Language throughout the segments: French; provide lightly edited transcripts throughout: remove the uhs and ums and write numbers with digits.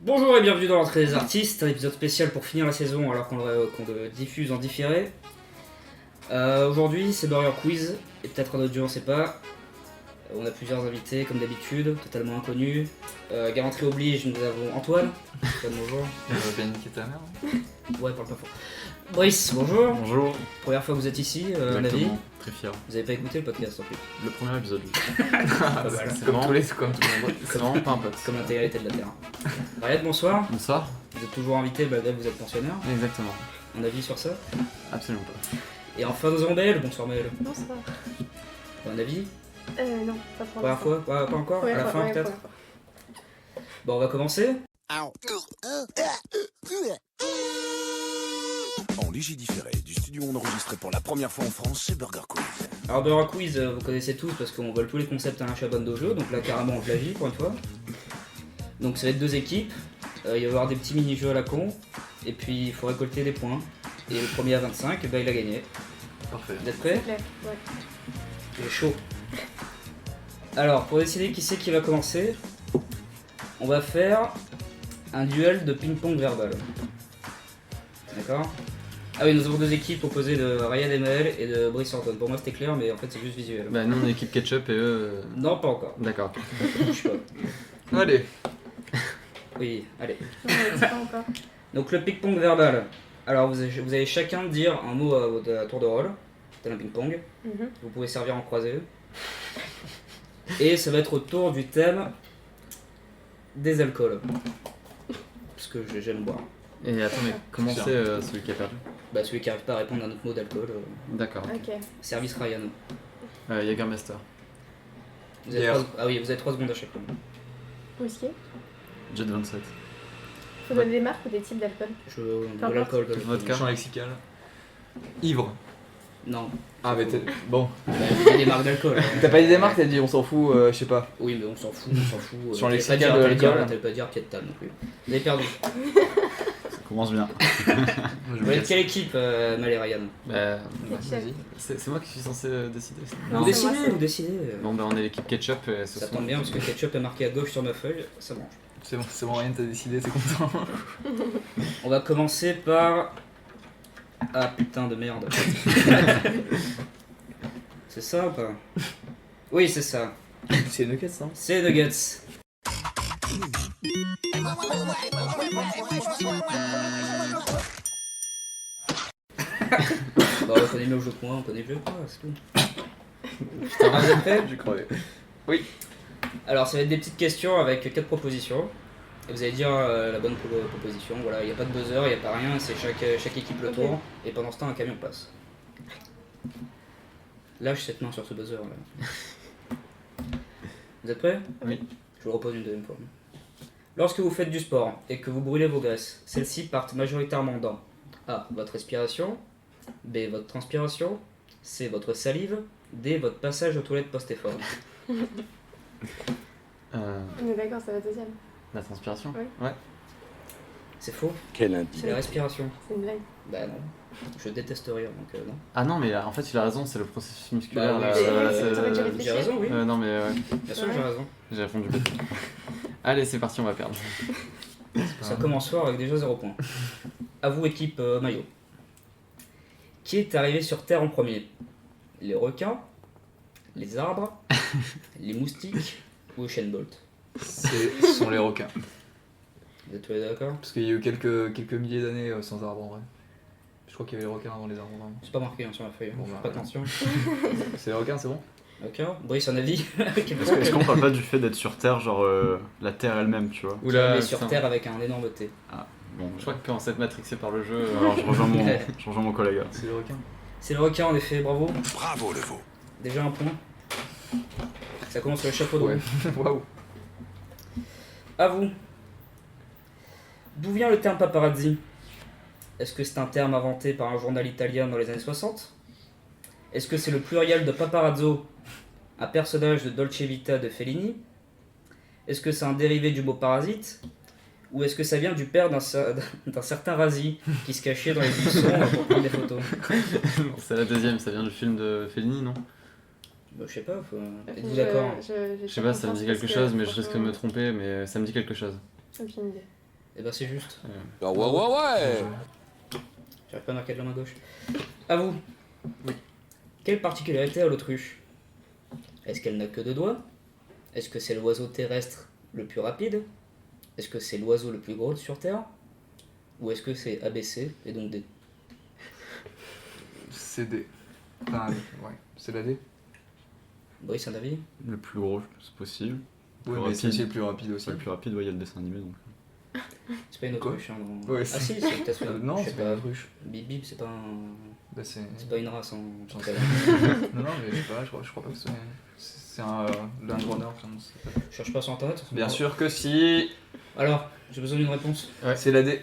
Bonjour et bienvenue dans l'entrée des artistes, un épisode spécial pour finir la saison alors qu'on le diffuse en différé. Aujourd'hui c'est Burger Quiz, et peut-être un autre jeu on sait pas. On a plusieurs invités comme d'habitude, totalement inconnus. Galanterie oblige, nous avons Antoine. Antoine, bonjour. Bien niquer ta mère. Ouais, parle pas fort. Brice, bonjour. Bonjour. Première fois que vous êtes ici, un avis. Très fier. Vous avez pas écouté le podcast en plus. Le premier épisode. Voilà. C'est comme tous les comme tout le monde. C'est vraiment pas un pote. Comme l'intégralité de la Terre. Riyad, bonsoir. Bonsoir. Vous êtes toujours invité malgré que vous êtes pensionnaire. Exactement. Un avis sur ça. Absolument pas. Et enfin nous avons Maëlle. Bonsoir Maëlle. Bonsoir. Un avis. Non, pas pour Première fois, pas encore. À la fin peut-être. Bon, on va commencer. En léger différé du studio enregistré pour la première fois en France chez Burger Quiz. Alors Burger Quiz, vous connaissez tous parce qu'on vole tous les concepts à un chabon dojo, donc là carrément on plagie pour une fois. Donc ça va être deux équipes, il va y avoir des petits mini-jeux à la con, et puis il faut récolter des points. Et le premier à 25, il a gagné. Parfait. Vous êtes prêts? Ouais. Il est chaud. Alors pour décider qui c'est qui va commencer, on va faire un duel de ping-pong verbal. D'accord? Ah oui, nous avons deux équipes composées de Ryan et Maël et de Brice et Antoine. Pour moi c'était clair, mais en fait c'est juste visuel. Bah nous on est équipe ketchup et eux... Non, pas encore. D'accord. Je sais pas. Allez. Oui, allez. Non, mais c'est pas encore. Donc le ping-pong verbal. Alors vous allez chacun dire un mot à tour de rôle. C'est un ping-pong. Mhm. Vous pouvez servir en croisé. Et ça va être autour du thème des alcools. Parce que j'aime boire. Et attends, mais comment c'est celui qui a perdu? Bah celui qui arrive pas à répondre à notre mot d'alcool. D'accord. Ok. Service Ryan. Jägermeister. Vous avez Bière. 3... Ah oui, vous avez 3 secondes à chaque fois. Whisky. Jet 27. Faut donner des marques ou des types d'alcool. De l'alcool. Vodka. Champ lexical. Ivre. Non. Ah mais t'es... Bon. Bah, il y a des marques d'alcool. T'as pas dit des marques, t'as dit on s'en fout, je sais pas. Oui, mais on s'en fout. Sur T'allais lexical pas dire- de t'allais dire- l'alcool. t'allais pas dire pied de table non plus. Vous avez perdu. Ça commence bien. Vous êtes quelle équipe, Mal et Ryan? Bah... Ketchup. C'est moi qui suis censé décider. Non, Vous c'est décidez, moi, c'est- vous décidez. Bon bah on est l'équipe ketchup et ce Ça soir- tombe bien parce que ketchup est marqué à gauche sur ma feuille, ça mange. C'est bon, rien t'as décidé, t'es content. On va commencer par... Ah putain de merde. C'est ça ou pas? Oui, c'est ça. C'est Nuggets, hein. C'est Nuggets. Bon, on connaît mieux le jeu que moi, on connaît mieux que moi, c'est tout. Ah, vous êtes prêts? J'y croyais. Alors, ça va être des petites questions avec 4 propositions. Et vous allez dire la bonne proposition. Voilà, il n'y a pas de buzzer, il n'y a pas rien, c'est chaque équipe le Ok. tour. Et pendant ce temps, un camion passe. Lâche cette main sur ce buzzer là. Vous êtes prêts? Oui. Je vous repose une deuxième fois. Lorsque vous faites du sport et que vous brûlez vos graisses, celles-ci partent majoritairement dans A. Votre respiration, B. Votre transpiration, C. Votre salive, D. Votre passage aux toilettes post-effort. On est d'accord, ça va deuxième. La transpiration. Ouais. C'est faux, Quel c'est indice. la respiration. C'est une blague. Bah non, je déteste rire donc non. Ah non, mais en fait, il a raison, c'est le processus musculaire. Bah là, oui, là, c'est- t'aurais dû J'ai réfléchir. raison, oui. non, mais Bien sûr, j'ai raison. j'ai répondu bête. Allez, c'est parti, on va perdre. Ça commence fort avec déjà 0 points. À vous, équipe maillot. Qui est arrivé sur Terre en premier? Les requins, les arbres, les moustiques ou Usain Bolt? Ce sont les requins. Vous êtes tous les deux d'accord? Parce qu'il y a eu quelques milliers d'années sans arbres en vrai. Je crois qu'il y avait les requins avant les arbres vraiment. C'est pas marqué hein, sur la feuille, Bon, bah, pas attention. C'est les requins, c'est bon? D'accord, Brice, un avis? Est-ce qu'on parle pas du fait d'être sur Terre, genre la Terre elle-même, tu vois? Mais sur Terre avec un énorme T. Bon, Je crois que quand c'est matrixé par le jeu. alors je rejoins mon collègue. C'est les requins. C'est le requin en effet, bravo. Bravo le veau. Déjà un point. Ça commence sur le chapeau de roue. Waouh. À vous. D'où vient le terme paparazzi? Est-ce que c'est un terme inventé par un journal italien dans les années 60? Est-ce que c'est le pluriel de paparazzo, un personnage de Dolce Vita de Fellini? Est-ce que c'est un dérivé du mot parasite? Ou est-ce que ça vient du père d'un certain Razi qui se cachait dans les buissons pour prendre des photos? C'est la deuxième, ça vient du film de Fellini, non? Bah, je sais pas, êtes-vous d'accord? Je sais pas, ça me dit quelque chose, mais je risque de me tromper, mais ça me dit quelque chose. Aucune idée. Et ben c'est juste. Ah ouais. J'arrive pas à marquer de la main gauche. À vous. Oui. Quelle particularité a l'autruche? Est-ce qu'elle n'a que 2 doigts? Est-ce que c'est l'oiseau terrestre le plus rapide? Est-ce que c'est l'oiseau le plus gros sur Terre? Ou est-ce que c'est ABC et donc D? C'est D. Enfin, ouais, c'est la D. Brice, un avis? Le plus gros, c'est possible. Oui, Plus mais c'est rapide. aussi le plus rapide aussi. C'est le plus rapide, ouais, il y a le dessin animé donc. C'est pas une Quoi? autruche. Hein, dans- Ouais, ah c'est- si, c'est peut-être une. Non, je sais c'est pas pas. une autruche. Bip bip, c'est pas un. Bah, c'est. C'est pas une race en J'en tant sais que rien. telle. Non, mais je sais pas, je crois pas que c'est un Land Runner. Je cherche pas sur internet. Bien sûr que si. Alors, j'ai besoin d'une réponse. C'est la D.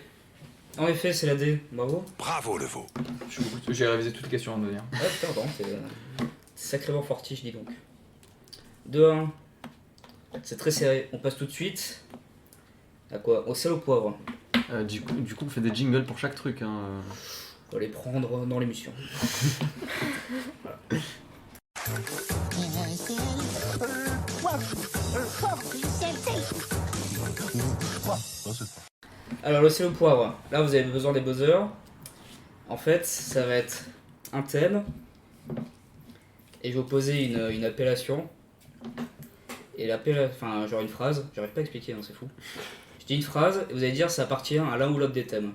En effet, c'est la D. Bravo. Bravo le veau. J'ai révisé toutes les questions à me dire. Ouais, putain, pardon, t'es sacrément fortiche, dis donc. 2-1. C'est très serré. On passe tout de suite. À quoi? Au sel au poivre. Du coup, on fait des jingles pour chaque truc. Hein. On va les prendre dans l'émission. Alors, le sel au poivre. Là, vous avez besoin des buzzers. En fait, ça va être un thème. Et je vais vous poser une appellation. Et l'appellation, enfin, genre une phrase. J'arrive pas à expliquer, hein, c'est fou. Je dis une phrase et vous allez dire ça appartient à l'un ou l'autre des thèmes.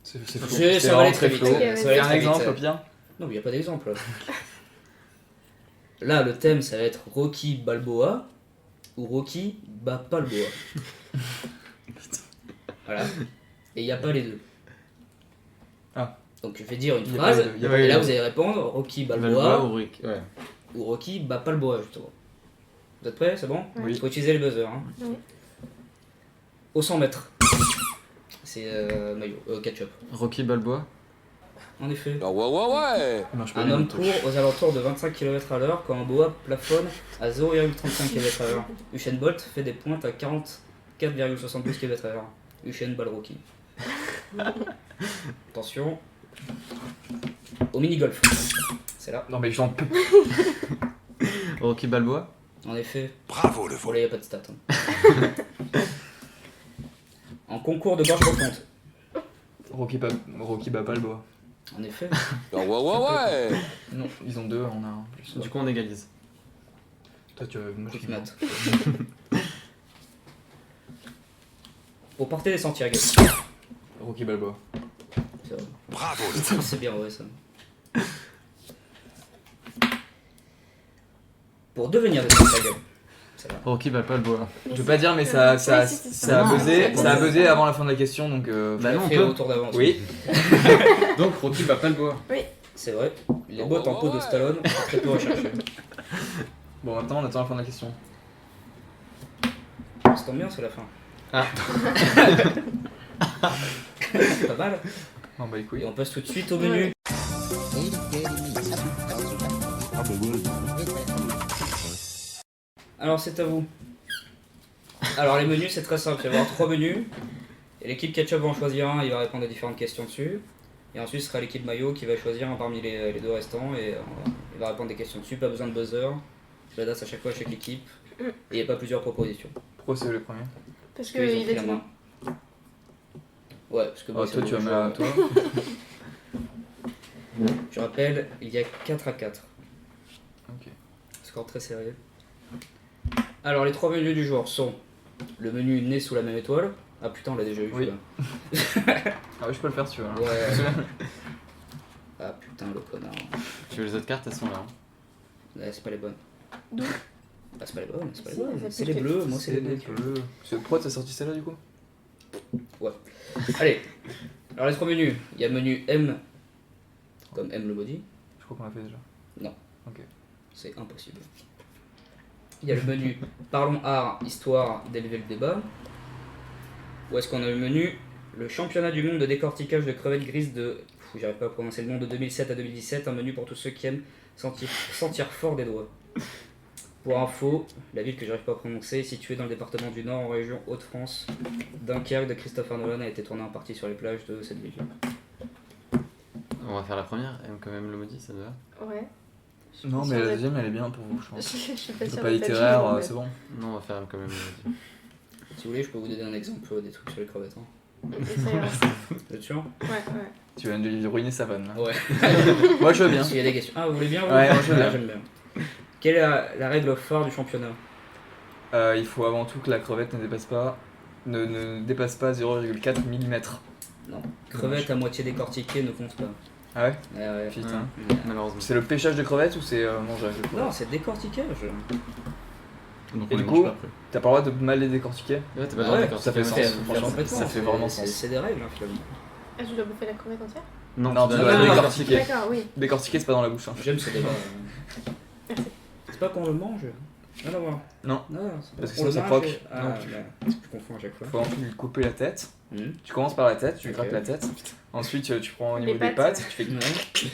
C'est Ça va aller très vite. Ok, Ça vas-y. va Fais aller un très vite. exemple au pire. Non, mais il n'y a pas d'exemple. Là, le thème, ça va être Rocky Balboa ou Rocky Bapalboa. Voilà. Et il n'y a pas les deux. Ah. Donc je vais dire une Il y a phrase, pas les deux, il y a pas et les là deux. vous allez répondre Rocky Balboa Balboa ou Rick. Ouais. ou Rocky Bapalboa, justement. Vous êtes prêts? C'est bon? Oui. Il faut utiliser les buzzers. Hein. Oui. Au 100 mètres. C'est maillot, ketchup. Rocky Balboa. En effet. Ah ouais. Non, je peux Un rien. homme court aux alentours de 25 km à l'heure quand un boa plafonne à 0,35 km à l'heure. Usain Bolt fait des pointes à 44,72 km à l'heure. Usain Balrocky. Attention. Au mini-golf. C'est là. Non, mais j'en peux. Rocky Balboa. En effet, Bravo le pour veau. là, il n'y a pas de stats. Hein. En concours de gorge profonde. Rocky Balboa. En effet. Ah ouais. Non, ils ont deux, on a un. Du coup, on égalise. Toi, tu moi, je Écoute, suis Matt. Au portée des Santiago. Rocky Balboa. C'est vrai. Bravo le veau. C'est bien vrai ça. Pour devenir des Santiago. Ça va. Rocky Balboa. Je veux pas dire, mais ça Oui, si, a Non, buzzé, c'est ça a bon. buzzé avant la fin de la question, donc. Bah non, on Fait peut. au tour d'avance. Oui. Donc Rocky Balboa. C'est vrai. Les bottes en peau de Stallone sont très peu recherchées. Bon, maintenant on attend la fin de la question. Ça tombe bien, c'est la fin. Ah. Pas mal. Non, bah les Et couilles. on passe tout de suite au menu. Alors c'est à vous. Alors les menus c'est très simple, il va y avoir 3 menus. Et l'équipe ketchup va en choisir un, il va répondre à différentes questions dessus. Et ensuite ce sera l'équipe maillot qui va choisir un parmi les deux restants et il va répondre des questions dessus, pas besoin de buzzer. Je l'adresse à chaque fois à chaque équipe. Et il n'y a pas plusieurs propositions. Pourquoi c'est le premier? Parce Parce qu'ils ont qu'il pris a la dit main. Ouais, parce que Ah, bon, toi, tu vas c'est mettre à bon, toi. je rappelle, il y a 4-4. Ok. Score très serré. Alors les 3 menus du jour sont le menu né sous la même étoile. Ah putain on l'a déjà eu Oui. celui-là. Ah, oui, je peux le faire si tu veux. hein. Ouais. Ah putain le connard. Tu veux les autres cartes, elles sont là. Hein. Ouais, c'est pas les bonnes. D'où Ah c'est pas les bonnes, c'est pas les Si, bonnes. elles C'est les s'appellent bleus, moi c'est les bleus. bleus. Pourquoi t'as sorti celle-là du coup? Allez, alors les 3 menus. Il y a le menu M, comme M le body. Je crois qu'on l'a fait déjà. C'est impossible. Il y a le menu Parlons art, histoire d'élever le débat. Ou est-ce qu'on a le menu Le championnat du monde de décortiquage de crevettes grises de... J'arrive pas à prononcer le nom, de 2007 à 2017. Un menu pour tous ceux qui aiment sentir fort des doigts. Pour info, la ville que j'arrive pas à prononcer est située dans le département du Nord en région Hauts-de-France. Dunkerque de Christopher Nolan a été tourné en partie sur les plages de cette ville. On va faire la première, M comme M le maudit, ça te va? Ouais. Je suis Non, pas mais sûre la d'être- deuxième elle est bien pour vous, je pense. Je suis pas C'est sûre pas d'être littéraire, là-dessus, c'est bon. Non, on va faire M comme M le maudit. Si vous voulez, je peux vous donner un exemple des trucs sur les crevettes. Hein. Ça ira. Vous êtes sûr? Ouais. Tu viens de lui ruiner sa vanne là. Ouais. Moi je veux bien. S'il y a des questions. Ah, vous voulez bien? Vous Ouais, moi, je veux bien. j'aime bien. Quelle est la règle phare du championnat? Il faut avant tout que la crevette ne dépasse pas 0,4 mm. Non. Crevette à moitié décortiquée ne compte pas. Ah ouais? Ouais. Putain. Ouais. Malheureusement. C'est le pêchage de crevettes ou c'est mangeage de crevettes? Non, c'est décortiquage. Donc Et on les du mange coup, pas après. T'as pas le droit de mal les décortiquer? Ouais, t'as pas le Ah droit ouais, d'accord. ça fait sens. Franchement, complètement, ça fait vraiment c'est- sens. C'est des règles, hein, finalement. Ah, je dois bouffer la crevette entière? Non, tu tu dois la la décortiquer. décortiquer. D'accord, oui. Décortiquer, c'est pas dans la bouche. Hein. J'aime ce débat. Merci. C'est pas qu'on le mange. Rien à voir. Non. Parce que on sinon le ça mange croque. et- Ah, Non. ouais. Je confonds à chaque fois. Faut ensuite lui couper la tête. Mhm. Tu commences par la tête, tu Ok. grattes la tête. Ensuite, tu prends au Les niveau des pattes. pattes, tu fais. Ouais.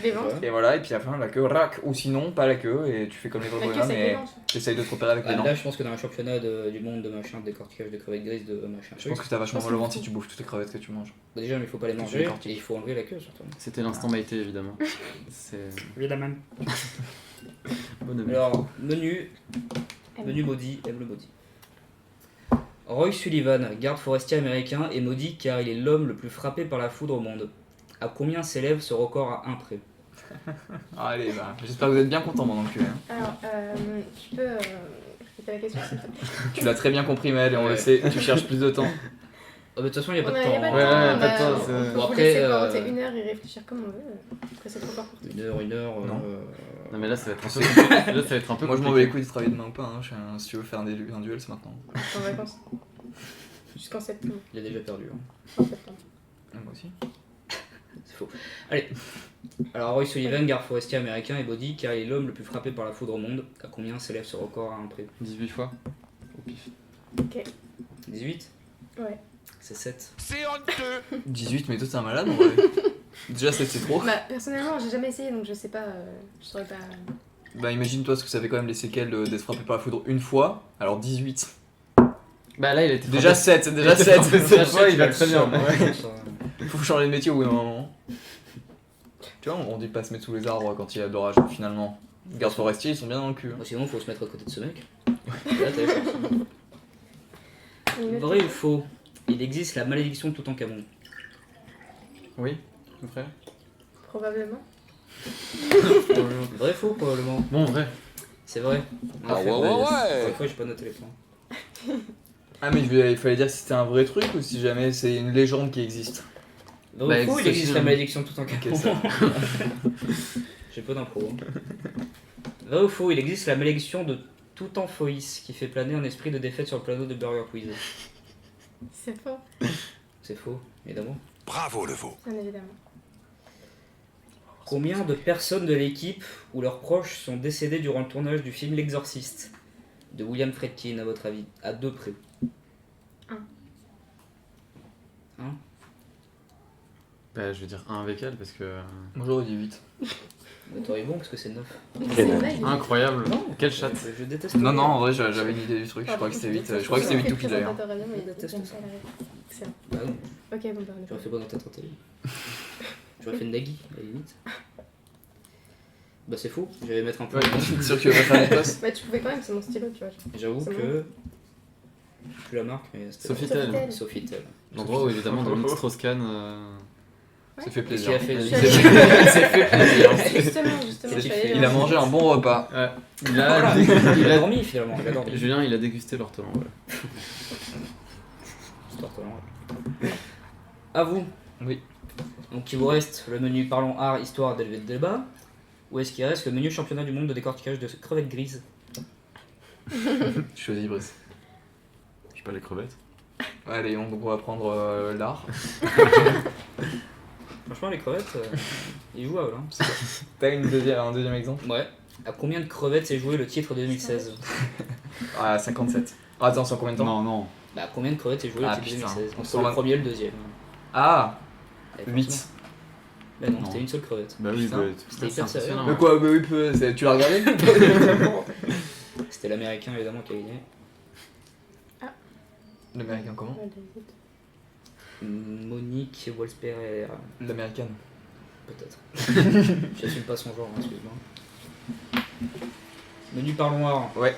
Les ventres. Et voilà, et puis à la fin, la queue, rac. Ou sinon, pas la queue, et tu fais comme les vrais La queue, gorillas, c'est avec les mais dents. t'essayes de te repérer avec les Ah, dents. là, je pense que dans un championnat du monde de machin, de décortiquage de crevettes grises, de machin. Je pense que t'as vachement Je pense mal au que ventre c'est si tu bouffes toutes les crevettes que tu manges. Bah, déjà, il faut pas les Tu manger décortiques. et il faut enlever la queue surtout. C'était l'instant Maïté évidemment. C'est Évidemment. bon ami. Alors, menu maudit, aime le maudit. Roy Sullivan, garde forestier américain, est maudit car il est l'homme le plus frappé par la foudre au monde. À combien s'élève ce record à un près? Ah, allez, bah, j'espère que vous êtes bien content pendant que Alors, tu peux répéter la question s'il te plaît? tu l'as très bien compris, Maël, et on le Ouais. sait, tu cherches plus de temps. Ah, bah, de toute façon, il n'y a On pas de a- y a temps. pas de hein. Ouais, temps, ouais, on pas de a- temps, on c'est- peut Bon, vous après, laisser euh, commenter 1 heure et réfléchir comme on veut. Après, c'est trop fort pour tout. Une heure. Non. Non mais là ça va être un peu compliqué. Là ça va être un peu Moi, je m'en bats compliqué. les couilles de travailler demain ou pas, hein. Si tu veux faire un duel, c'est maintenant. En vacances. Jusqu'en septembre. Il a déjà perdu. hein. En septembre. Ah, moi aussi. C'est faux. Allez. Alors, Roy Sullivan, garde forestier américain, est maudit car il est l'homme le plus frappé par la foudre au monde. À combien s'élève ce record à un près? 18 fois au pif. Ok. 18? Ouais. C'est 7. C'est honteux. 18, mais toi, t'es un malade, en vrai. Déjà, c'est trop. Bah, personnellement, j'ai jamais essayé donc je sais pas. Je saurais pas. Bah, imagine-toi ce que ça fait quand même les séquelles d'être frappé par la foudre une fois, alors 18. Bah là il a été Déjà 7, déjà 7. Cette fois il va très bien. Ouais. Il faut changer de métier au bout d'un moment. Tu vois, on dit pas se mettre sous les arbres quand il y a de l'orage, finalement. Les gardes forestiers, ils sont bien dans le cul. hein. Sinon, faut se mettre à côté de ce mec. Là, t'as les chances. Vrai ou faux? Il existe la malédiction de Toutankhamon. Oui, mon frère. Probablement. Vrai ou faux, probablement? Bon vrai. C'est vrai. En Ah effet, ouais, vrai. ouais, Pour ouais. une fois, j'ai pas noté les points. Ah, mais il fallait dire si c'était un vrai truc ou si jamais c'est une légende qui existe. Vrai Bah, ou faux, il existe existe aussi, la hein. malédiction de Toutankhamon. Ok, ça. J'ai peu d'impro. hein. Vrai ou faux, il existe la malédiction de Toutankhamon qui fait planer un esprit de défaite sur le plateau de Burger Quiz. C'est faux, C'est faux, évidemment. Bravo le veau. bien évidemment. Combien de personnes de l'équipe ou leurs proches sont décédées durant le tournage du film L'Exorciste de William Friedkin, à votre avis? À deux près. Bah je vais dire 1 avec elle parce que. Moi j'aurais dit 8. Bah, t'aurais bon parce que c'est 9. C'est une blague. Incroyable. Non. Quelle chatte. Je déteste. Non, non, en vrai j'avais une idée du truc, je crois que c'était 8. Je crois que c'était 8 tout pile d'ailleurs. Excellent. Bah non, Ok, bon, bah, on est j'aurais fait quoi dans ta tentative? J'aurais fait une Nagui, à la limite. Bah c'est faux, j'allais mettre un peu. Ouais, c'est sûr que tu vas pas faire une passe. Bah, tu pouvais quand même, c'est mon stylo, tu vois. J'avoue C'est que. Plus la marque, mais c'était. Sofitel. Sofitel. Sofitel. L'endroit où évidemment Dominique Strauss-Kahn. Ça fait Qu'est-ce qu'il plaisir. a fait? Je de- suis allée- C'est fait plaisir. Justement, je C'est suis fait. allée Il a voir. mangé un bon repas. Ouais. Il Voilà. a. Il a dormi finalement, il a dormi. Julien il a dégusté l'ortolan. Voilà. Histoire de talent. À vous. Oui. Donc il vous reste le menu Parlons Art, Histoire d'élever le débat. Ou est-ce qu'il reste le menu Championnat du monde de décortiquage de crevettes grises? Choisis Brice. Je sais pas les crevettes. Allez, donc on va prendre l'art. Franchement les crevettes, il est jouable. Hein. T'as un deuxième exemple? Ouais. À combien de crevettes s'est joué le titre 2016? Ah, 57. Ah, attends, c'est en combien de temps? Non, non. Bah à combien de crevettes s'est joué Ah, le titre putain. 2016? Entre Sur le la- premier et le deuxième. Ah, Allez, 8. forcément. Bah non, Non. c'était une seule crevette. Bah oui, Putain. bah, C'était c'est hyper sérieux. impressionnant. Mais quoi, bah oui, tu l'as regardé? C'était l'américain évidemment qui a gagné. L'américain comment? Ouais, David. Monique Wolfsperr, L'américaine. peut-être. J'assume pas son genre, hein, excuse-moi. Menu Parlons Art. Ouais.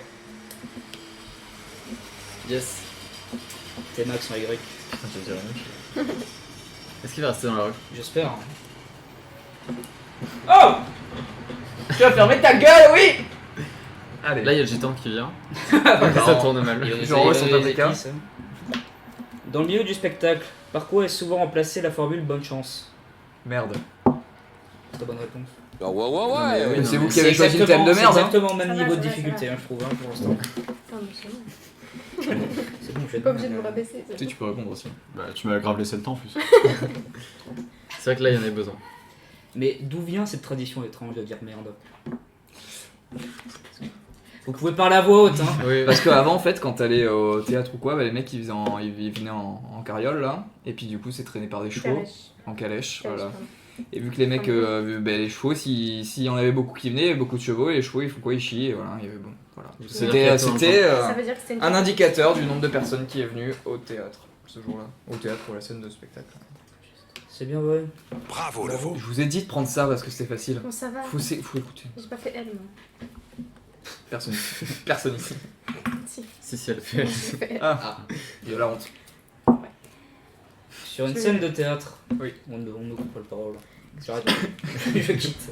Yes. T-Max en Y. Putain, j'ai dit la même chose. Est-ce qu'il va rester dans la rue? J'espère. Oh! Tu vas fermer ta gueule, oui. Allez. Là, il y a le gitan qui vient. Bah, Ça tourne mal. Je renvoie son paprika. Dans le milieu du spectacle, par quoi est souvent remplacée la formule bonne chance? Merde. C'est ta bonne réponse. Ah ouais. Mais c'est non, vous mais qui avez choisi le thème de merde. C'est Hein. exactement le même Ça va, niveau ça de va, difficulté, ça va. hein, je trouve, hein, pour l'instant. Non, mais c'est bon. C'est bon, je Je vais suis pas obligée de vous rabaisser. Tu sais, tu peux répondre aussi. Bah, tu m'as grave laissé le temps en plus. C'est vrai que là, il y en avait besoin. Mais d'où vient cette tradition étrange de dire merde? Vous pouvez parler à voix haute, hein. Oui, Parce qu'avant, en fait, quand t'allais au théâtre ou quoi, bah, les mecs ils venaient en carriole là, et puis du coup, c'est traîné par des chevaux, Calèche. en calèche, voilà. Pardon. Et vu que les mecs, les chevaux, s'il y en avait beaucoup qui venaient, il y avait beaucoup de chevaux, et les chevaux ils font quoi? Ils chient, et voilà, il y avait bon. Voilà. C'est-à-dire qu'il y a C'était Ça veut dire que c'était une un indicateur du nombre de personnes qui est venu au théâtre ce jour-là. Au théâtre pour la scène de spectacle. C'est bien vrai. Bravo, le veau. Je vous ai dit de prendre ça parce que c'était facile. Bon, ça va. Faut écouter. J'ai pas fait elle, moi. Personne ici. Personne ici. Si. si elle fait. J'ai fait elle. Ah, il y a la honte. Sur une Je- scène de théâtre, Oui. on ne coupe pas le parole. J'arrête. Je quitte.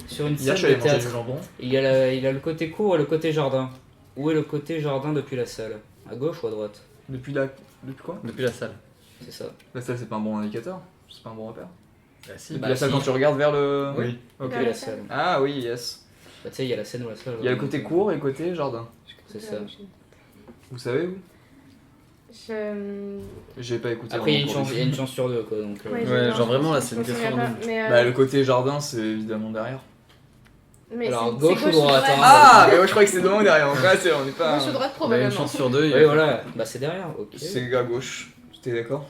Sur une Hier, scène je suis de allé manger théâtre, du jambon. il y a le côté court et le côté jardin. Où est le côté jardin depuis la salle? À gauche ou à droite? Depuis quoi? Depuis la salle. C'est ça. La salle, c'est pas un bon indicateur. C'est pas un bon repère. Bah si. Depuis Bah, la salle, si. quand tu regardes vers le. Oui. Ok. Depuis la salle. Ah oui, yes. Bah, tu sais, il y a la scène ou la salle. Il y a le côté court et le côté jardin. C'est ça. Vous savez où? Je. J'ai pas écouté. Après, il y a vraiment pour une chance sur deux, quoi. Donc, Ouais, Ouais, non, genre vraiment, là, je c'est me une question souviens pas, de- mais, Bah, le côté jardin, c'est évidemment derrière. mais Alors, c'est gauche ou droite, hein. Ah, mais moi je crois que c'est devant ou derrière. Donc là, on est pas. Gauche ou droite, Bah, une probablement. chance sur deux. il y a- Oui, voilà. Bah, c'est derrière. Ok. C'est à gauche. T'es d'accord?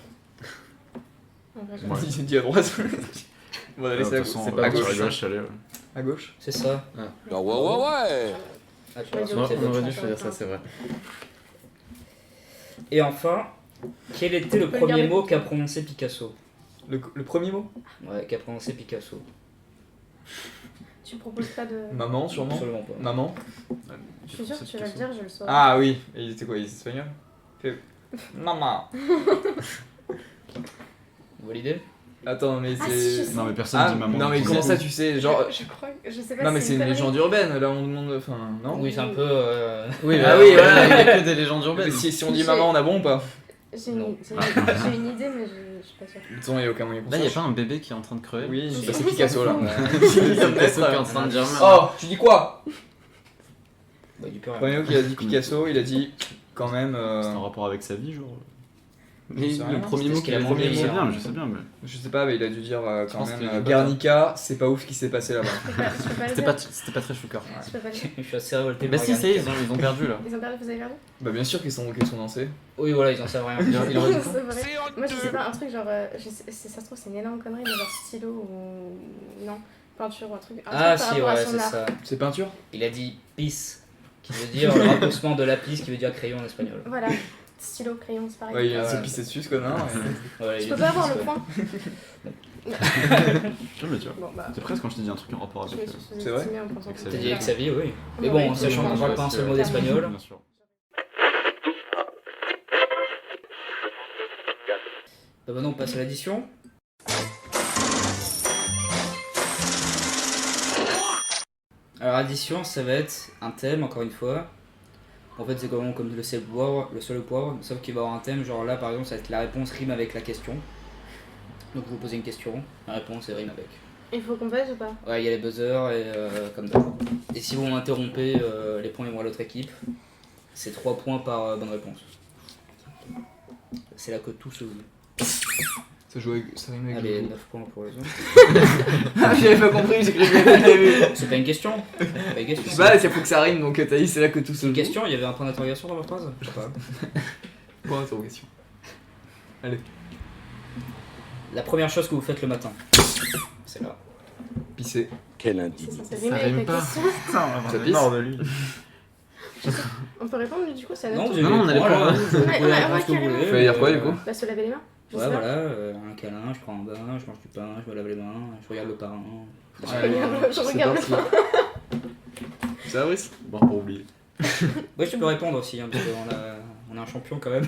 En vrai, Ouais. Il dit à droite. On va la De laisser toute à façon, gauche. c'est pas à à gauche. sur la gauche, allez. Ouais. À gauche. C'est ça. Ah ouais. Ah, tu Ouais, vois, On c'est on aurait bon. dû choisir ça, c'est vrai. Et enfin, quel était le On peut le premier garder mot pour qu'a prononcé Picasso? Le premier mot? Ouais, qu'a prononcé Picasso. Tu proposes pas de. Maman, sûrement. Absolument pas. Maman. Je suis sûre que tu vas le dire, je le saurais. Ah oui. Et il était quoi? Il était espagnol? Maman. Vous validez? Attends, mais Ah, si, je c'est. sais. Non, mais personne Ah, dit maman. non, mais du tout. comment ça tu sais? Genre. Je crois que. Je sais pas Non, si mais c'est une connerie. légende urbaine. Là, on demande. Enfin, non? Oui, c'est un peu. Oui, Ah mais oui, voilà, voilà. il y a que des légendes Mais urbaines. si on dit maman, on a bon ou pas? J'ai Non. j'ai une idée, mais je suis pas sûre. De toute façon, il n'y a aucun moyen pour Là, il y a ça. pas un bébé qui est en train de crever. Oui, Oui, bah, c'est oui, Picasso là. C'est Picasso qui est en train de dire merde. Oh, tu dis quoi? Bah, du pur. Le premier mot qu'il a dit Picasso, il a dit quand même. C'est un rapport avec sa vie, genre. Mais C'est rien. le premier C'était mot ce qu'il a qu'il a mangé Je dit, sais hier. bien, je sais bien, mais. Je sais pas, mais il a dû dire quand pense même qu'il a dit Guernica, c'est pas ouf ce qui s'est passé là-bas. Je peux pas le C'était dire. c'était pas très choucard. Je peux pas le dire. Je suis assez révolté. Bah par si, Garnica. c'est ils ont perdu là. Ils ont perdu, vous avez perdu? Bah bien sûr qu'ils sont lancés. Oui, voilà, ils en savent rien. Il aurait dit quoi? C'est vrai. Moi je sais pas, un truc genre. Ça se trouve, c'est une énorme connerie, mais genre stylo ou. Non, peinture ou un truc. Un Ah, truc par si, rapport à ouais, son c'est art. ça. C'est peinture? Il a dit pis, qui veut dire le rapprochement de lapis, qui veut dire crayon en espagnol. Voilà, stylo, crayon, c'est pareil. Ouais, il Ah, s'est ouais. pissé dessus ce connard. Voilà, Je il peux a pas dit avoir pis, le ouais. point. Tu vois, mais tu vois. Bon bah. C'est presque quand je te dis un truc en rapport Je avec. me suis C'est vrai sous-estimée en pensant que T'as T'as c'était dit avec ça. sa vie, oui. Mais Ouais, bon, sachant qu'on parle pas un seul mot d'espagnol. Bien sûr. Bah maintenant on passe à l'addition. Alors addition, ça va être un thème encore une fois. En fait c'est comme le sel au poivre, sauf qu'il va avoir un thème, genre là par exemple ça va être la réponse rime avec la question. Donc je vous posez une question, la réponse est rime avec. Il faut qu'on baise ou pas? Ouais, il y a les buzzers et comme d'hab. Et si vous m'interrompez, les points ils vont à l'autre équipe. C'est 3 points par bonne réponse. C'est là que tout se joue. Ça joue avec. Ça rime avec. Allez, 9 points pour les autres. Ah, j'avais pas compris, j'ai cru que j'avais vu. C'est pas une question. C'est pas une Je question. sais pas, il faut que ça rime donc t'as dit c'est là que tout se C'est une joue. question, il y avait un point d'interrogation dans ma phrase? Je sais pas. Point d'interrogation. La première chose que vous faites le matin. C'est là. Pisser. Quel C'est indice. censé Ça rimer avec rime la pas. question. Ça pisse marre de lui. On peut répondre du coup, c'est à Non, notre vous tour. avez Non, on a les les points, points, là. là. Vous pouvez Ouais, répondre ouais, ce que vous carrément. voulez. Fallait dire quoi, du coup Bah se laver les mains. Je Ouais, sais pas. voilà, un câlin, je prends un bain, je mange du pain, je me lave les mains, je regarde le parrain. Je regarde le parti. Ça va, Brice? Bon, pour oublier. Ouais, tu peux répondre aussi, hein, parce qu'on On a un champion quand même.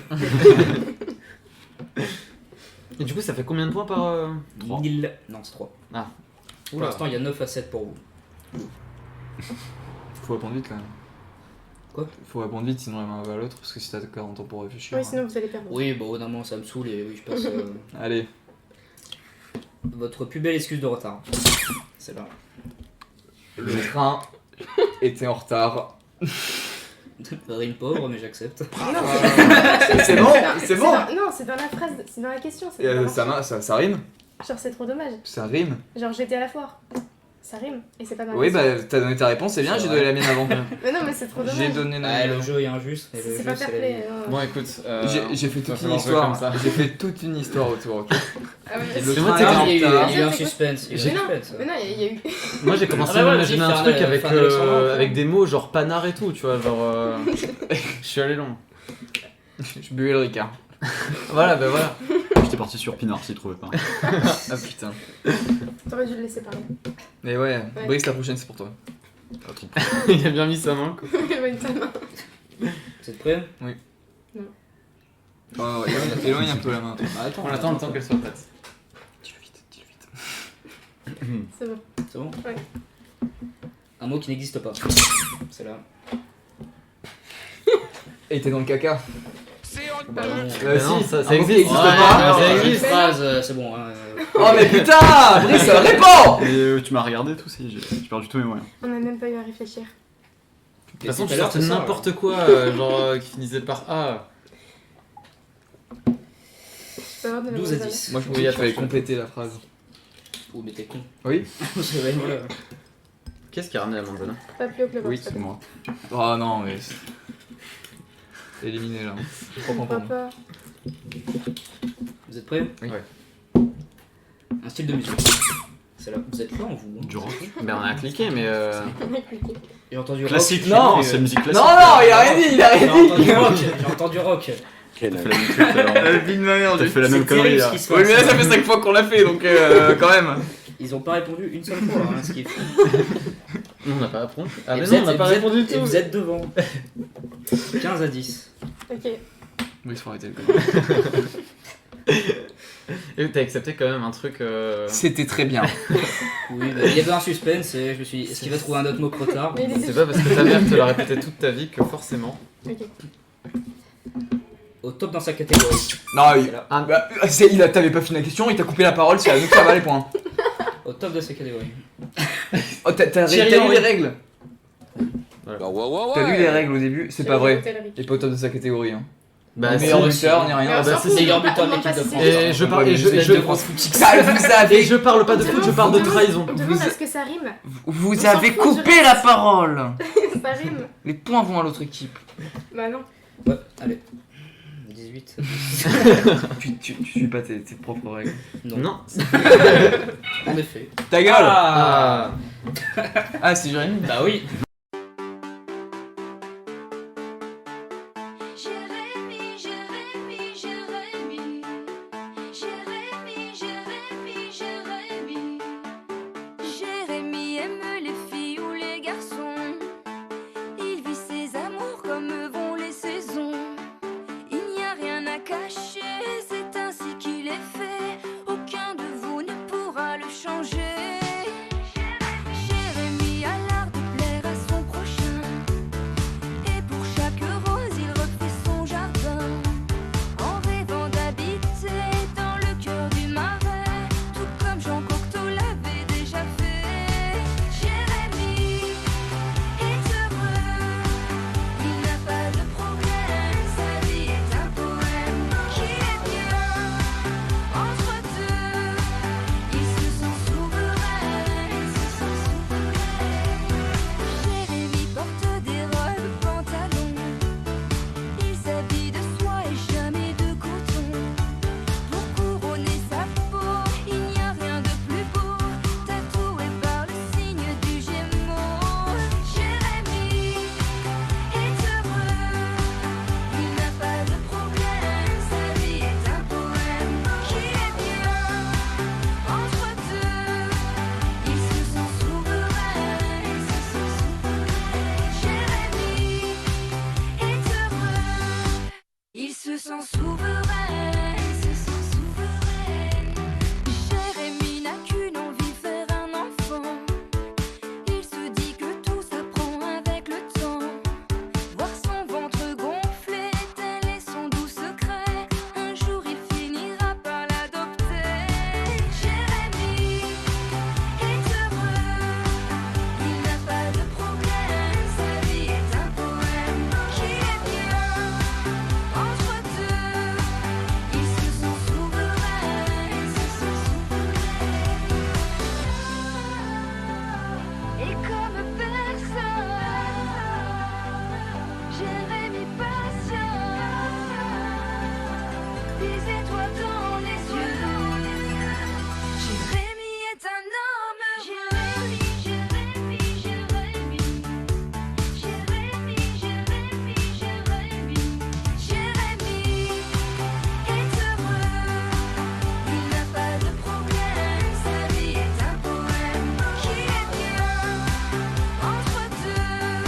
Et du coup, ça fait combien de points par 3 1000. Non, c'est 3. Ah. Pour l'instant, il y a 9 à 7 pour vous. Faut répondre vite quand même. Quoi? Faut répondre vite sinon la main va à l'autre parce que si t'as 40 ans pour réfléchir. Oui, sinon vous allez perdre. Oui, bon, d'un moment, ça me saoule et oui, je passe. Allez. Votre plus belle excuse de retard. C'est là. Le train était en retard. Rime pauvre, mais j'accepte. Non, C'est bon, c'est bon. Non, c'est dans la phrase, c'est dans la question. C'est dans la Ça rime. Genre, c'est trop dommage. Ça rime. Genre, j'étais à la foire. Ça rime. Et c'est pas mal. Oui, bah t'as donné ta réponse, c'est bien, C'est j'ai vrai. donné la mienne avant. Mais non, mais c'est trop dommage. J'ai donné la Ah, mienne. le jeu est injuste. Mais le C'est jeu, pas fair la play. vie. non. Bon, écoute, J'ai fait va toute une falloir jouer histoire. comme ça. J'ai fait toute une histoire autour, ok. Ah ouais, Et mais le c'est- train Ah, est il y en a eu retard. il y a eu un C'est quoi? suspense. Il y a eu Mais un non, suspense. mais non, il y a eu. moi j'ai commencé Ah bah à voilà, m'imaginer vas-y, un faire truc le- avec, faire Alexandre, avec des mots genre panard et tout, tu vois, genre. Je suis allé long. Je buvais le Ricard. Voilà, bah voilà. J'étais parti sur Pinard s'il trouvait pas. Ah putain. T'aurais dû le laisser parler. Mais ouais, Ouais. Brice, la prochaine c'est pour toi. Il a bien mis sa main, quoi. Éloigne ta main. Vous êtes prêts? Oh, ouais, éloigne un peu la main. Attends, On attend le temps qu'elle soit prête. Dis-le vite. C'est bon. C'est bon? Ouais. Un mot qui n'existe pas. C'est là. Et t'es dans le caca. Bah non. Mais non, ça un mot qui existe. existe Ouais, pas. ça Ouais. existe. Phrase, c'est bon. Hein. Oh mais putain, Brice, réponds. Et tu m'as regardé tout, si, j'ai perdu tous mes moyens. On a même pas eu à réfléchir. De toute façon, Tout tu à l'heure, sortais c'est ça, n'importe quoi, genre qui finissait par A. C'est pas grave de 12 à la 10. Moi je Oui, pensais qu'il attends, fallait je- compléter la phrase. Oh, mais t'es con. Oui. C'est vrai, voilà. Qu'est-ce qui a ramené la manzana? Pas plus haut que le Oui, ventre, c'est moi. Oh non, mais. Éliminé là. Trois points pour moi. Papa. Vous êtes prêts? Oui. Ouais. Un style de musique. C'est là. Vous êtes lent, vous. Hein. Du rock. Ben on a cliqué, mais On a cliqué. J'ai entendu Classique. rock. Non, c'est musique classique. Non, non, il a rien dit, il a J'ai rien entendu dit. rock. J'ai entendu rock. T'as fait la même truc tout à l'heure. vie de ma mère, T'as fait la même C'est connerie terrible là. ce qui se Oui, mais là passe. ça fait 5 fois qu'on l'a fait donc quand même. Ils ont pas répondu une seule fois, hein, ce qui est fou. on n'a pas répondu. Ah Et mais vous non, êtes- on n'a pas vous êtes- répondu du Et tout. vous êtes devant. 15 à 10. Ok. Oui, faut arrêter le connerie. Et t'as accepté quand même un truc. C'était très bien. Oui, bah, il y avait un suspense et je me suis dit, est-ce qu'il va trouver un autre mot trop tard? Mais il C'est est pas parce que ta mère te l'a répété toute ta vie que forcément. Ok. Au top dans sa catégorie. Non, C'est là. t'avais pas fini la question, il t'a coupé la parole, c'est à nous que ça va les points. Au top de sa catégorie. Oh, t'as Thierry lu Henry. les règles. T'as lu les règles au début, c'est pas vrai. Il est pas au top de sa catégorie. Hein. Bah Ni si. meilleur si. buteur, ni rien. Mais on bah, s'en c'est fout, meilleur on va buteur de pas l'équipe de passer France. ses- Et je parle Ouais, et vous êtes je de France Footix. Ça, vous et avez, je parle pas de foot, je parle de trahison. On demande à ce que ça rime. vous s'en avez fout, coupé je la reste. parole. Ça rime. Les points vont à l'autre équipe. Bah non. Ouais, allez. 18. Tu suis pas tes propres règles. Non. En effet. Ta gueule. Ah. Ah, c'est Jérémy. Bah oui. Jérémy, Jérémy, Jérémy. Jérémy, Jérémy, Jérémy. Jérémy aime les filles ou les garçons. Il vit ses amours comme vont les saisons. Il n'y a rien à cacher, c'est ainsi qu'il est fait. Aucun de vous ne pourra le changer. Jérémy a l'art de plaire à des étoiles dans les yeux. Jérémy est un homme heureux. Jérémy, Jérémy, Jérémy, Jérémy, Jérémy, Jérémy est heureux. Il n'a pas de problème, sa vie est un poème qui est bien. Entre deux,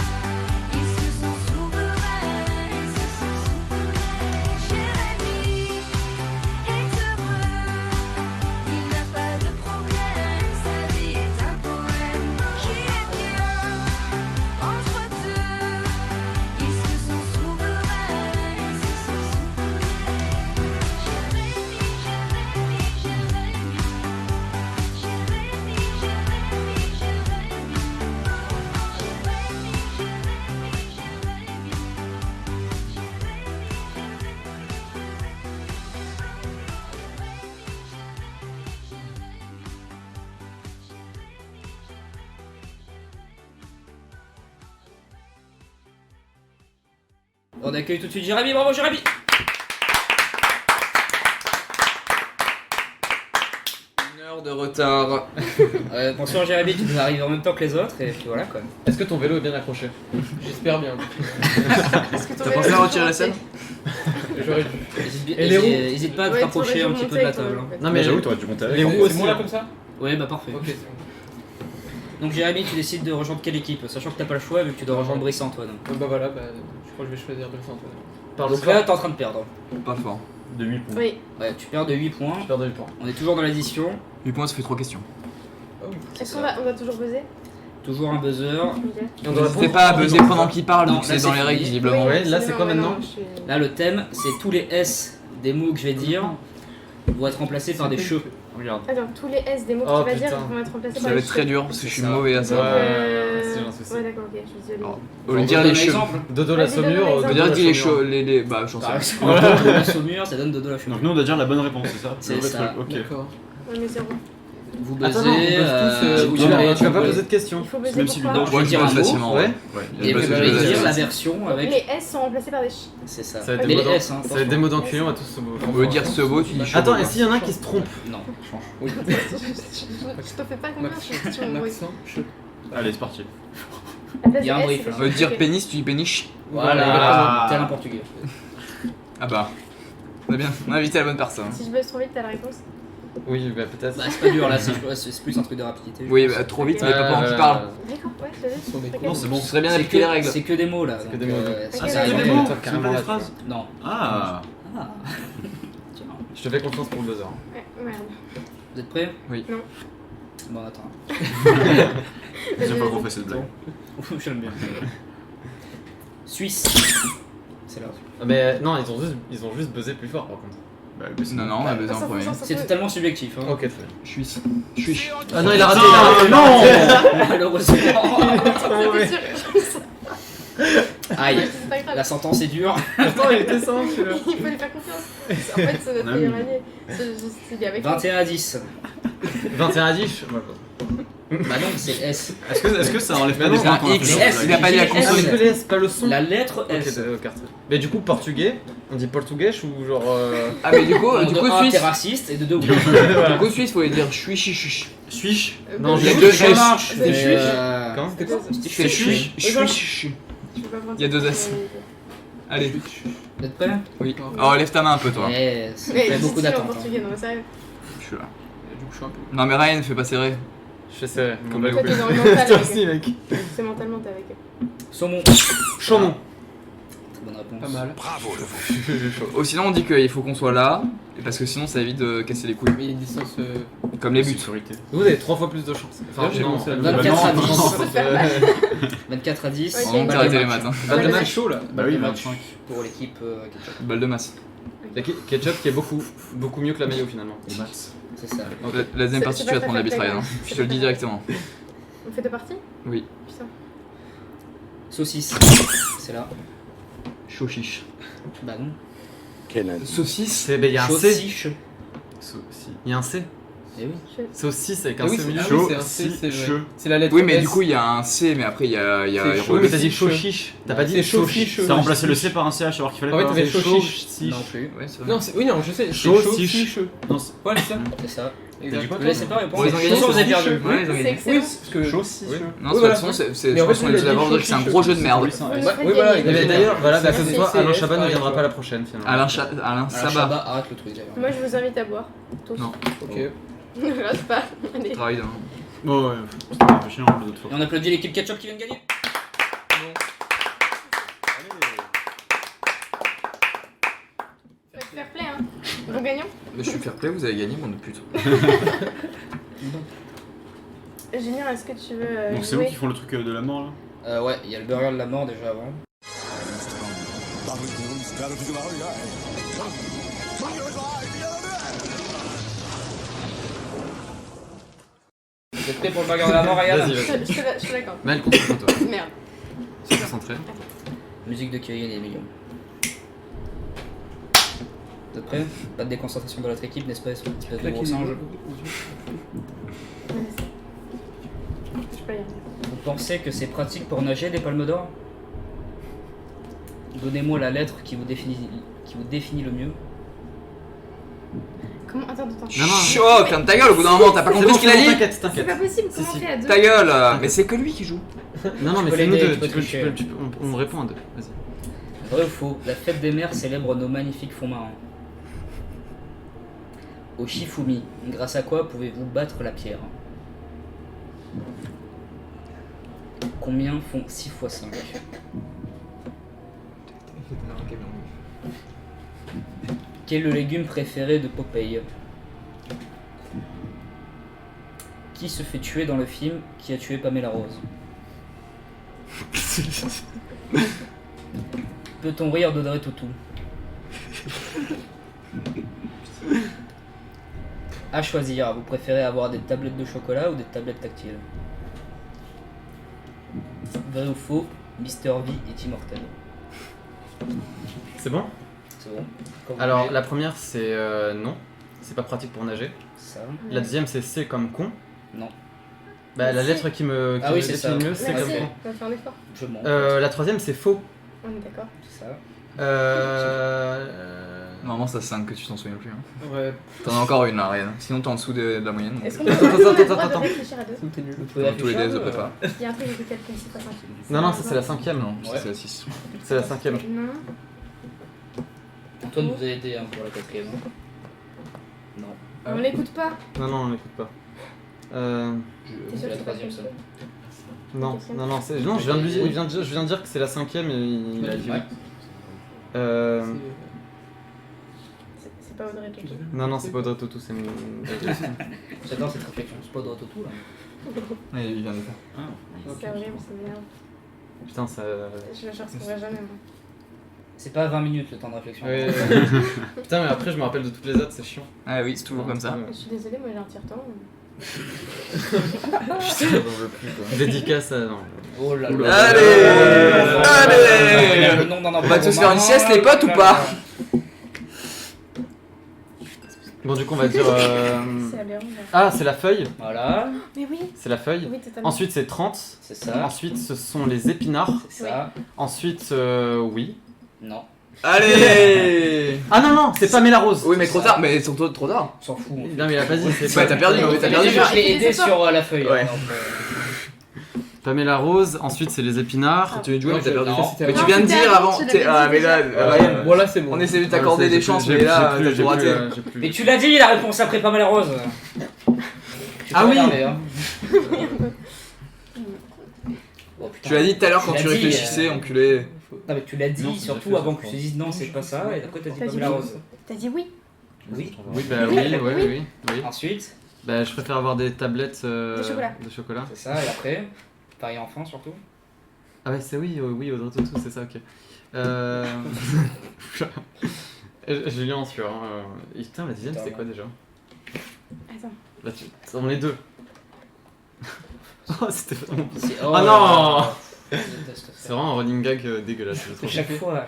ils se sont souverains, ils se sont souverains. Jérémy est heureux. Il n'a pas de problème, sa vie est un poème qui est bien. Entre deux, ils se sont souverains, ils se sont souverains. Jérémy, Jérémy, Jérémy, Jérémy, Jérémy, On accueille tout de suite Jérémy, bravo Jérémy. Une heure de retard. Bonsoir Jérémy, tu nous arrives en même temps que les autres et puis voilà quoi. Est-ce que ton vélo est bien accroché? J'espère bien. Est-ce que T'as pensé à retirer la scène? J'aurais dû. Et les roues N'hésite pas à te Ouais, rapprocher t'aurais un dû petit peu monter de la avec toi, table. en fait. Non, mais j'avoue, t'aurais dû monter avec. Les roues C'est aussi. bon, Là comme ça? Ouais bah parfait. Ok, c'est bon. Donc Jérémy, tu décides de rejoindre quelle équipe? Sachant que t'as pas le choix vu que tu dois rejoindre Brice Antoine. Bah voilà, je crois que je vais choisir Brice Antoine. Par Donc là t'es en train de perdre. Pas fort. De 8 points. Oui. Ouais, tu perds de 8 points. Je perds 2 points. On est toujours dans l'addition. 8 points, ça fait 3 questions. Est-ce qu'on va toujours buzzer? Toujours un buzzer. Ok. Et on doit N'hésitez pas à buzzer pendant qu'il parle, Non, donc là, c'est dans c'est les règles fini. visiblement. Ouais, là, c'est absolument, quoi maintenant je suis- Là le thème c'est tous les S des mots que je vais dire vont être remplacés par des che. Regarde. Attends, tous les S des mots que Oh, tu vas dire putain. vont être remplacés Ça par va les être très che. dur parce que je suis C'est ça. mauvais à ça. Ouais. Donc, c'est un souci. ouais, d'accord, ok, je suis désolée. Alors, Au lieu de On dire donne les un cheveux. exemple. Dodo la Vas-y, donne un saumure, exemple. On Dodo va dire la dire les saumure. cheveux, les. Bah, j'en sais Par rien. exemple, la saumure, ça donne Dodo la Donc chemin. nous, on doit dire la bonne réponse, c'est ça? C'est Le vrai ça. truc, ok. D'accord. Ouais, mais zéro. Vous Attends, buzzez. non, on buzz tous. vous Tu allez- vas pas vous- poser de questions. Il faut buzzer Même si pourquoi lui Moi, je je dire buzz un mot. facilement. Ouais. Ouais. Et vous buzz, allez buzz, dire buzz. la version Donc, avec. les S sont remplacés par des ch. C'est ça. Ça va être Mais des les mots S, hein. Ça va être des mots d'enculé, on va tous se On veut dire ce mot, tu dis cheveux. Attends, et s'il y en a un qui se trompe? Non. Je te fais pas confiance, je suis sur mon bruit. Maxent, Allez, c'est parti. La place Il y a de un S, brief, c'est là. On veut des dire ch. pénis, tu dis péniche. Voilà. Tel un portugais. Ah bah. On a bien. On a invité la bonne personne. Si je buzz trop vite, t'as la réponse? Oui, bah peut-être. Bah, c'est pas dur là, c'est plus un truc de rapidité. je Oui, pense. bah trop vite, mais pas pendant qu'il parle. D'accord, ouais, je te laisse. Sur des T'inquiète. Non, c'est bon. Ce serait bien C'est d'appliquer les que, règles. c'est que des mots là. C'est que donc, des mots, c'est ça que arrive des pas. mots. Toi, carrément C'est pas là, des phrases. Non. Ah. Ah. Tiens. Je te fais confiance pour le buzzer. Ouais, merde. Vous êtes prêts? Oui. Non. Bon, attends. Deuxième fois qu'on fait cette blague. J'aime bien. Suisse. C'est là. Mais non, ils ont juste buzzé plus fort par contre. Bah, mais c'est- Non, non, on a buzzé en premier. C'est totalement subjectif. Hein. Ok, très bien. Suisse. Suisse. Ah non, il a raté, Non, Malheureusement. C'était sûr. Aïe. C'est pas grave. La sentence est dure. Pourtant, il était simple celui-là. Il faut lui faire confiance. En fait, c'est notre On a meilleure mis. année. C'est bien avec toi. 21 à 10. 21 à 10. Bah non, c'est S. Est-ce que ça enlève Mais pas non, des points un qu'on a X. fait Il a pas dit la S. Ah, mais consonne. que les S, pas le son. La lettre Ok, S. d'accord. Mais du coup, portugais, on dit portugais ou genre. Ah, mais du coup, Donc, de 1, Suisse. t'es raciste et de 2, oui. Du coup, Suisse, faut lui dire chui, chi, chi. Suis-je? Non, Il y a je- deux Ça S. marche. C'était mais, Suisse. Comment c'était quoi? C'était C'est Suisse. chui, chui, chi. Je peux pas prendre Il y a deux cette S. réalité. Allez. Vous êtes prêts? Oui. Oh, lève ta main un peu, toi. Yes. Mais Il y a si, beaucoup si, en d'attentes. hein. portugais, non, mais sérieux. Je suis là. Du coup, je suis un peu. Non, mais Ryan, fais pas serrer. Je fais serrer. Comme Toi, la Toi, t'es dans le Toi mental aussi, avec eux. mec. C'est mentalement, t'es avec eux. Saumon. Chaumont. Très bonne réponse. Pas mal. Bravo, Laurent. Oh, sinon, on dit qu'il faut qu'on soit là. Parce que sinon, ça évite de casser les couilles. Mais une distance. Comme les buts. Sécurité. Vous avez 3 fois plus de chance. Enfin, J'ai non, commencé à le- 24 à Non, 10. Ça peut faire mal. 24 à 10. Ok. On va arrêter les maths. Hein. Balle de Ouais, match chaud là. Bah oui, match 25. pour l'équipe Ketchup. Balle de masse. Il y a Ketchup qui est beaucoup mieux que la maillot finalement. Les maths. C'est ça. Donc, la deuxième C'est- partie, c'est tu vas pas prendre très l'arbitrage. Hein. facile. Je te le dis directement. On fait deux parties? Oui. Putain. Saucisse. C'est là. Chaud chiche. Bah non. Quel indice. Saucisse. C'est. Ben, il y a un C. Sauciche. Si. Il y a un C. Eh oui. C'est au 6 avec un Ah oui, C au milieu. c'est- Chaud, c'est un C, si, c'est che. vrai. C'est la lettre Oui, mais S. du coup, il y a un C, mais après, il y a. C'est chaud. Oui, mais t'as dit chaud. chaud chiche. T'as pas dit C'est chaud chiche. chiche. Ça a remplacé le C par un CH alors qu'il fallait En fait, pas. t'avais C'est chaud, si. Non plus, ouais, c'est vrai. Non, oui, non, je sais. Chaud, c'est chiche. chiche. Non, c'est- Ouais, c'est ça. C'est ça. Exact. dit quoi, Vous laissez pas répondre. Bon, ils ont De gagné, toute façon, vous avez c'est perdu. Ouais, ils ont C'est gagné. excellent. Oui, parce que. chaud, si, Oui. che. Non, Oui, de toute voilà. façon, Mais je en pense fait, qu'on est il a tous d'accord dit pour dire que c'est un chaud, gros jeu de merde. Oui, c'est un- Oui, Ouais, Fred oui, voilà, gagne. il avait D'ailleurs, voilà, bah, C'est- comme toi, c'est- Alain c'est Chabat ne pareil, viendra quoi. pas la prochaine finalement. Alain Alors, Sabat. Chabat, arrête le truc d'ailleurs. Moi, je vous invite à boire. Tous. Non. Ok. Ne rate pas. Allez. Travail demain. Bon, ouais, c'était un peu chiant les autres fois. Et on applaudit l'équipe Ketchup qui vient de gagner. Fair play, hein. Nous gagnons. Mais je suis fair play, vous avez gagné, mon de pute. Julien, est-ce que tu veux Donc c'est vous jouer qui font le truc de la mort là. Ouais, il y a le burger de la mort déjà avant. Vous êtes prêts pour le burger de la mort, Ryan? Vas-y, Je vas-y. te l'accorde. Mel, concentre-toi. Merde. Sois concentré. Musique de Kyrian et Emilio. Vous êtes prêts? Pas de déconcentration de notre équipe, n'est-ce pas, espèce de gros singe? Je peux y aller. Vous pensez que c'est pratique pour nager des palmes d'or? Donnez-moi la lettre qui vous définit le mieux. Comment? Attends. Non, non. Oh, ferme ta gueule au bout d'un moment, t'as pas compris ce qu'il a dit? T'inquiète, C'est t'inquiète. pas possible, Si, comment si. on fait à deux? Ta gueule Mais c'est que lui qui joue. Non, non, mais peux c'est nous l'aider, deux. tu peux tricher. On répond à deux. Vas-y. Vrai ou faux? La fête des mers célèbre nos magnifiques fonds marins. Au Shifumi, grâce à quoi pouvez-vous battre la pierre? Combien font 6 x 5? Quel est le légume préféré de Popeye? Qui se fait tuer dans le film Qui a tué Pamela Rose? Peut-on rire d'Audrey Tautou? À choisir, vous préférez avoir des tablettes de chocolat ou des tablettes tactiles? Vrai ou faux, Mr V est immortel. C'est bon? C'est bon. Comme vous Alors, voulez. la première, c'est non. C'est pas pratique pour nager. Ça, La deuxième, c'est C comme con. non, Bah, la C. lettre qui me Ah oui, me c'est définit ça. mieux, c'est Merci, comme con. on va faire un effort. je mens. La troisième, c'est faux. On est d'accord. C'est ça. Normalement, c'est 5 que tu t'en souviens plus. Hein. Ouais. T'en as encore une là, Ryan. Sinon, t'es en dessous de la moyenne. Est-ce qu'on donc, peut Attends, on a le droit attends. de réfléchir à deux? T'es nul. Vous pouvez dans tous les réfléchir, dés de prépa. Il y a un truc, j'ai calculé 6 x 5. Non, non, ça c'est la cinquième. Non, Ouais. c'est la 6. C'est la cinquième. Non. Antoine vous a aidé hein, pour la quatrième. Non. On l'écoute pas. Non, non, on n'écoute pas. T'es sûr C'est que la c'est pas troisième ça. possible? Non, non, non, non, je viens de dire que c'est la cinquième et il a dit oui. Ouais. C'est pas Audrey Tautou. Non, non, c'est pas Audrey Tautou, c'est une. J'adore cette réflexion, c'est pas de Tautou là. Ouais, il vient de faire. C'est horrible, c'est merde. Putain, ça. Je ne retrouverai jamais, moi. C'est pas 20 minutes le temps de réflexion. Ouais. Putain, mais après, je me rappelle de toutes les autres, c'est chiant. Ah oui, c'est toujours comme ça. Je suis désolée, moi j'ai un tire-temps. Putain, j'en veux plus quoi. Dédicace à. Non. Oh là Oula. là. Allez Le nom d'un On va tous faire une sieste, les potes, ou pas? Bon, du coup, on va dire. C'est aberrant. là. Ah, c'est la feuille. Voilà, Mais oui, C'est la feuille. oui, totalement. Ensuite, c'est 30. c'est ça. Ensuite, ce sont les épinards. C'est ça. Ensuite, oui. Non, Allez Ah non, non, c'est Pamela Rose. Oui, mais trop tard, mais surtout trop tard. on s'en fout. Non, mais il a pas dit. C'est Ouais, t'as perdu, mais t'as perdu. Je l'ai aidé sur la feuille. Ouais. hein, donc, Pamela Rose. Ensuite, c'est les épinards. Tu veux jouer, mais t'as perdu. Non. Mais tu Non, viens de c'était dire avant, avant. tu l'avais Ah, dit mais là, déjà. Ryan, Bon, là, c'est bon. on essaie de t'accorder des chances, mais là, t'as tout raté. Mais tu l'as dit la réponse après Pamela Rose. Ah oui. Oh, putain. Tu l'as dit tout à l'heure quand Tu tu l'as dit, réfléchissais, enculé. Non mais tu l'as dit Non, c'est surtout déjà fait, avant ça, que je tu te dises non c'est pas ça et après t'as dit T'as dit Pamela oui. Rose. T'as dit oui. Oui. Oui, bah oui, oui. Ensuite, Bah, je préfère avoir des tablettes De chocolat. de chocolat. c'est ça et après, pareil enfant surtout. Ah ouais, c'est oui, oui, Audrey Tautou, c'est ça, ok. Julien, sûr. Et putain, la dixième, c'était quoi déjà? Attends. Là, on est deux. Oh, c'était vraiment... C'est- Oh non. Je déteste ça. C'est vraiment un running gag dégueulasse, je trouve. Chaque fois.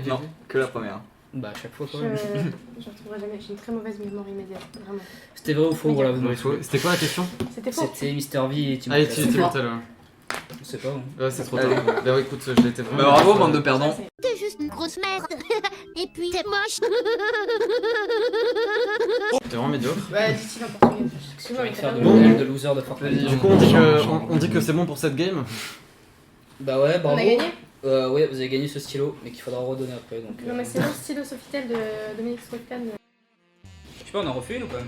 Non, que la première. Bah, à chaque fois, Je quand même. je retrouverai jamais. J'ai une très mauvaise mémoire immédiate, vraiment. C'était vrai ou faux, voilà, vous Ouais, m'avez faut- trouvé. C'était quoi la question? C'était faux. C'était Mr V et Timothée. Ah, et tu mental, ouais. Je sais pas. Hein. Ouais, c'est trop tard. Bah ouais, écoute, je l'étais vraiment. Bah bravo, bande de perdants. Ça, c'est- T'es juste une grosse merde. Et puis t'es moche. T'es vraiment médiocre. Bah, dis-t-il en portugais. Je Excuse-moi, vais mais faire de t'as l'OL de loser de Fortnite. Du coup, on dit que c'est bon pour cette game. Bah ouais, On bravo. a gagné. Ouais, vous avez gagné ce stylo, mais qu'il faudra redonner après. Donc, Non, mais c'est le stylo Sofitel de Dominique Strauss-Kahn. Je sais pas, on en refait une ou pas?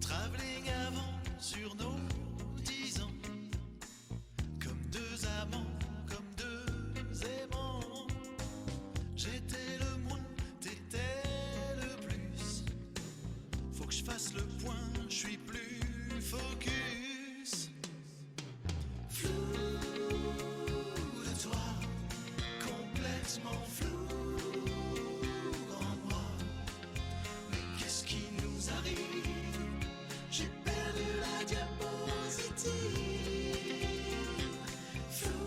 Travelling avant sur nos 10 ans, comme deux amants, comme deux aimants. J'étais le moins, t'étais le plus. Faut que je fasse le point, je suis plus focus. Flou de toi, complètement flou en moi. Mais qu'est-ce qui nous arrive? J'ai perdu la diapositive. Flou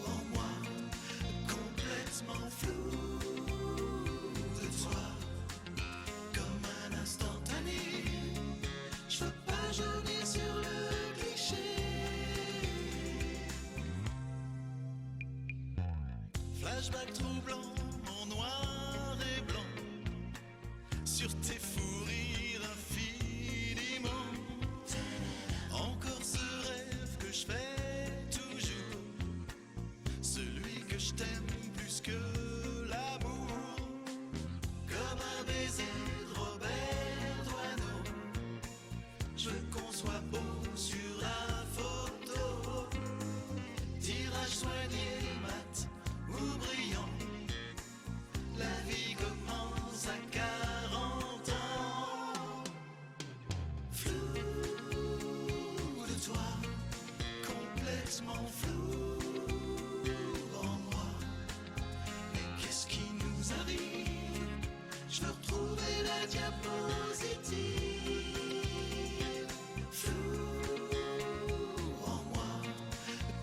en moi, complètement flou de toi, comme un instantané. Je veux pas jaunir sur le cliché. Flashback troublant en noir et blanc sur tes fous rires infiniment. Encore ce rêve que je fais toujours, celui que je t'aime plus que l'amour. Comme un baiser de Robert Doisneau, je veux qu'on soit beau sur la photo. Tirage soigné, mat ou brillant, la vie commence à 40 ans. Flou de toi, complètement flou en moi. Mais qu'est-ce qui nous arrive? Je veux retrouver la diapositive. Flou en moi,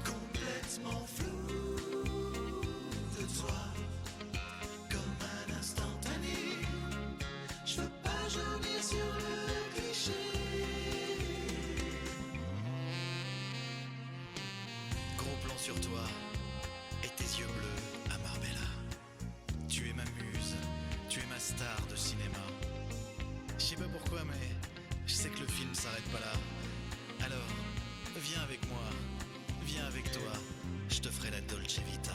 complètement flou de toi, comme un instantané. Je veux pas jaunir sur le cliché. Gros plan sur toi et tes yeux bleus à Marbella. Tu es ma muse, tu es ma star de cinéma. Je sais pas pourquoi, mais je sais que le film s'arrête pas là. Alors, viens avec moi, viens avec toi, je te ferai la Dolce Vita.